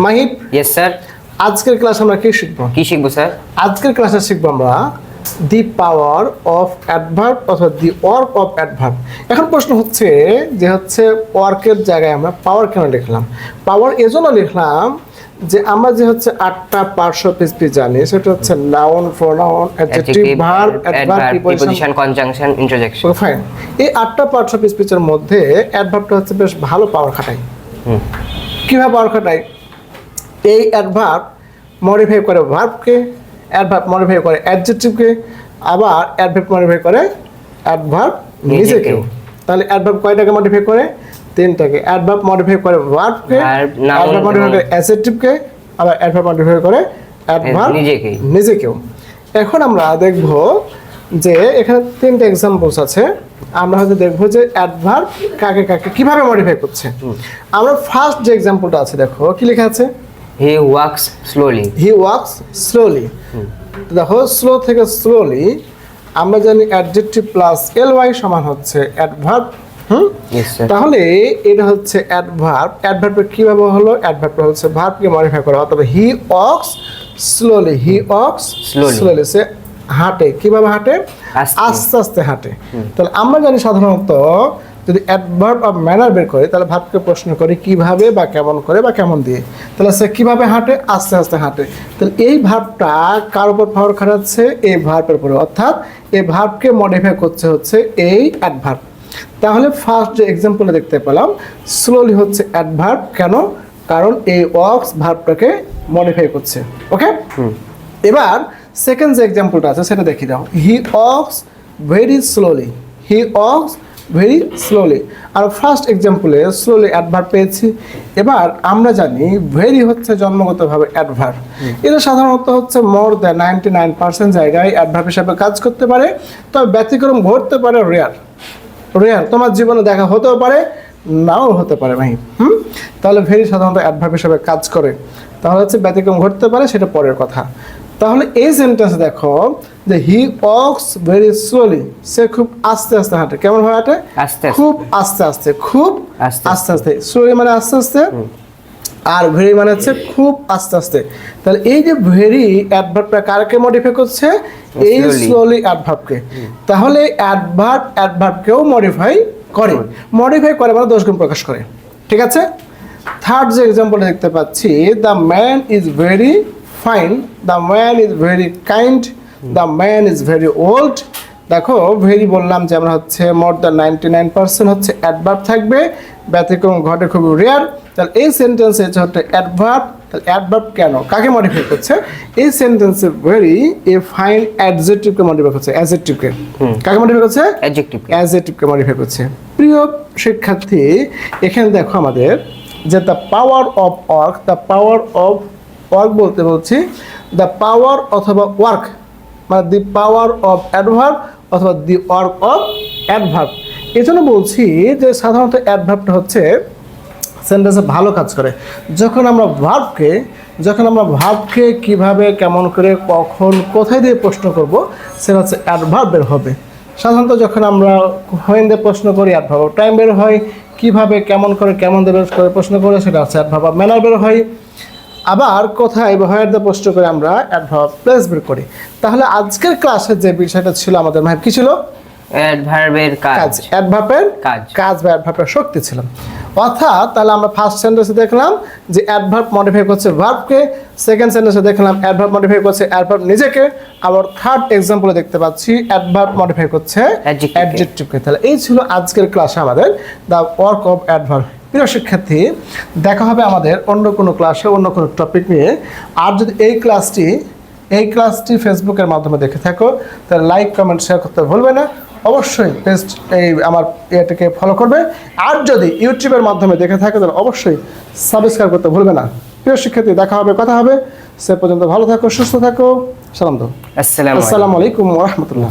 Mahib, yes sir. আজকের class আমরা কি শিখবো? স্যার? আজকের ক্লাসে শিখবো আমরা দি পাওয়ার অফ অ্যাডভার্ব অথবা দি ওয়ার্ক অফ অ্যাডভার্ব। এখন প্রশ্ন হচ্ছে যে ওয়ার্কের জায়গায় আমরা পাওয়ার কেন লিখলাম? পাওয়ার এজন্য লিখলাম যে আমরা যে 8টা পার্টস অফ স্পিচ জানি, সেটা হচ্ছে noun, pronoun, adjective, verb, adverb, preposition, conjunction, interjection. Fine. এই 8টা পার্টস অফ স্পিচের মধ্যে অ্যাডভার্বটা হচ্ছে বেশ ভালো পাওয়ার খাটায়। কিভাবে পাওয়ার খাটায়? এই অ্যাডভার্ব মডিফাই করে ভার্বকে, অ্যাডভার্ব মডিফাই করে অ্যাডজেক্টিভকে, আবার অ্যাডভার্ব মডিফাই করে অ্যাডভার্ব নিজেকেও। তাহলে অ্যাডভার্ব কয়টাকে মডিফাই করে? 3টাকে। অ্যাডভার্ব মডিফাই করে ভার্বকে, অ্যাডভার্ব মডিফাই করে অ্যাডজেক্টিভকে, আবার অ্যাডভার্ব মডিফাই করে অ্যাডভার্ব নিজেকেও। এখন আমরা দেখব যে এখানে 3টা এক্সাম্পলস আছে। আমরা হয়তো দেখবো যে অ্যাডভার্ব কাকে কাকে কিভাবে মডিফাই করছে। আমরা ফার্স্ট যে এক্সাম্পলটা আছে, দেখো কি লেখা আছে, হি ওয়াকস স্লোলি। হি ওয়াকস স্লোলি। দেখো স্লো থেকে স্লোলি আমরা জানি অ্যাডজেক্টিভ প্লাস এলওয়াই সমান হচ্ছে অ্যাডভার্ব। তাহলে এটা হচ্ছে অ্যাডভার্ব। অ্যাডভার্ব কিভাবে হলো? অ্যাডভার্ব হচ্ছে ভার্বকে মডিফাই করা। তবে হি ওয়াকস স্লোলি, হি ওয়াকস স্লোলি, সে হাঁটে। কিভাবে হাঁটে? আস্তে আস্তে হাঁটে। তাহলে আমরা জানি সাধারণত যদি অ্যাডভার্ব অফ ম্যানার বের করি, তাহলে ভার্বকে প্রশ্ন করি কিভাবে বা কেমন করে বা কেমন দিয়ে। তাহলে সে কিভাবে হাঁটে? আস্তে আস্তে হাঁটে। তাহলে এই ভার্বটা কার উপর পাওয়ার খাটাচ্ছে? এই ভার্বের উপরে, অর্থাৎ এই ভার্বকে মডিফাই করছে হচ্ছে এই অ্যাডভার্ব। তাহলে ফার্স্ট যে এক্সাম্পলে দেখতে পেলাম স্লোলি হচ্ছে অ্যাডভার্ব। কেন? কারণ এই ওয়ার্কস ভার্বটাকে মডিফাই করছে। ওকে, এবার সেকেন্ড যে এক্সাম্পলটা আছে সেটা দেখিয়ে দাও। হি ওয়াকস ভেরি স্লোলি, হি ওয়াকস ভেরি স্লোলি। আর ফার্স্ট এক্সাম্পলে স্লোলি অ্যাডভার্ব পেয়েছি। এবার আমরা জানি ভেরি হচ্ছে জন্মগতভাবে অ্যাডভার্ব। এটা সাধারণত হচ্ছে মোর দ্যান 99% জায়গায় অ্যাডভার্ব হিসাবে কাজ করতে পারে। তবে ব্যতিক্রম ঘটতে পারে, রেয়ার। রেয়ার তোমার জীবনে দেখা হতেও পারে, নাও হতে পারে ভাই। তাহলে ভেরি সাধারণত অ্যাডভার্ব হিসাবে কাজ করে। তাহলে হচ্ছে ব্যতিক্রম ঘটতে পারে, সেটা পরের কথা। তাহলে এই সেন্টেন্সে দেখো যে হি ওয়াকস ভেরি স্লোলি, সে খুব আস্তে আস্তে হাঁটে। কেমন ভাবে হাঁটে? খুব আস্তে আস্তে, খুব আস্তে আস্তে। স্লোলি মানে আস্তে আস্তে, আর ভেরি মানে হচ্ছে খুব আস্তে আস্তে। তাহলে এই যে ভেরি অ্যাডভার্বটা কারকে মডিফাই করছে? এই স্লোলি অ্যাডভার্বকে। তাহলে অ্যাডভার্বকেও মডিফাই করে। মডিফাই করে মানে দোষ গুণ প্রকাশ করে। ঠিক আছে। থার্ড যে এক্সাম্পল দেখতে পাচ্ছি, the man is very fine, the man is very kind, the man is very old. দেখো ভেরি বললাম যে আমরা হচ্ছে মোর দ্যান 99% হচ্ছে অ্যাডভার্ব থাকবে, ব্যতিক্রম ঘটে খুব রেয়ার। তাহলে এই সেন্টেন্সে হচ্ছে অ্যাডভার্ব। তাহলে অ্যাডভার্ব কেন কাকে মডিফাই করছে? এই সেন্টেন্সে ভেরি এ ফাইন অ্যাডজেক্টিভকে মডিফাই করছে। অ্যাডজেক্টিভকে কাকে মডিফাই করছে? অ্যাডজেক্টিভকে মডিফাই করছে। প্রিয় শিক্ষার্থী, এখানে দেখো আমাদের যে the power of work, the power of work বলতে বলছি দ্য পাওয়ার অথবা ওয়ার্ক, মানে দি পাওয়ার অফ অ্যাডভার্ব অথবা দি ওয়ার্ক অফ অ্যাডভার্ব। এই জন্য বলছি যে সাধারণত অ্যাডভার্বটা হচ্ছে সেন্টেন্সে ভালো কাজ করে যখন আমরা ভার্বকে কিভাবে, কেমন করে, কখন, কোথায় দিয়ে প্রশ্ন করব, সেটা হচ্ছে অ্যাডভার্ব বের হবে। সাধারণত যখন আমরা হোয়েন দিয়ে প্রশ্ন করি অ্যাডভার্ব অফ টাইম বের হয়। কিভাবে, কেমন করে, কেমন দিয়ে করে প্রশ্ন করে সেটা হচ্ছে অ্যাডভার্ব অফ ম্যানার বের হয়। আবার কোথায় বা হোয়ার দিয়ে প্রশ্ন করে আমরা অ্যাডভার্ব প্লেস বের করি। তাহলে আজকের ক্লাসের যে বিষয়টা ছিল আমাদের ভাই কি ছিল? অ্যাডভার্বের কাজ, অ্যাডভার্বের কাজ বা অ্যাডভার্বের শক্তি ছিল। অর্থাৎ তাহলে আমরা ফার্স্ট সেন্টেন্সে দেখলাম যে অ্যাডভার্ব মডিফাই করছে ভার্বকে, সেকেন্ড সেন্টেন্সে দেখলাম অ্যাডভার্ব মডিফাই করছে অ্যাডভার্ব নিজেকে, আবার থার্ড এক্সাম্পলে দেখতে পাচ্ছি অ্যাডভার্ব মডিফাই করছে অ্যাডজেক্টিভকে। তাহলে এই ছিল আজকের ক্লাসে আমাদের দ্য ওয়ার্ক অফ অ্যাডভার্ব। প্রিয় শিক্ষার্থী, দেখা হবে আমাদের অন্য কোনো ক্লাসে অন্য কোনো টপিক নিয়ে। আর যদি এই ক্লাসটি ফেসবুকের মাধ্যমে দেখে থাকো, তাহলে লাইক, কমেন্ট, শেয়ার করতে ভুলবে না। অবশ্যই আমার এটাকে ফলো করবে। আর যদি ইউটিউবের মাধ্যমে দেখে থাকে তাহলে অবশ্যই সাবস্ক্রাইব করতে ভুলবে না। প্রিয় শিক্ষার্থী, দেখা হবে, কথা হবে। সে পর্যন্ত ভালো থাকো, সুস্থ থাকো। সালাম দাও। আসসালামু আলাইকুম ওয়া রাহমাতুল্লাহ।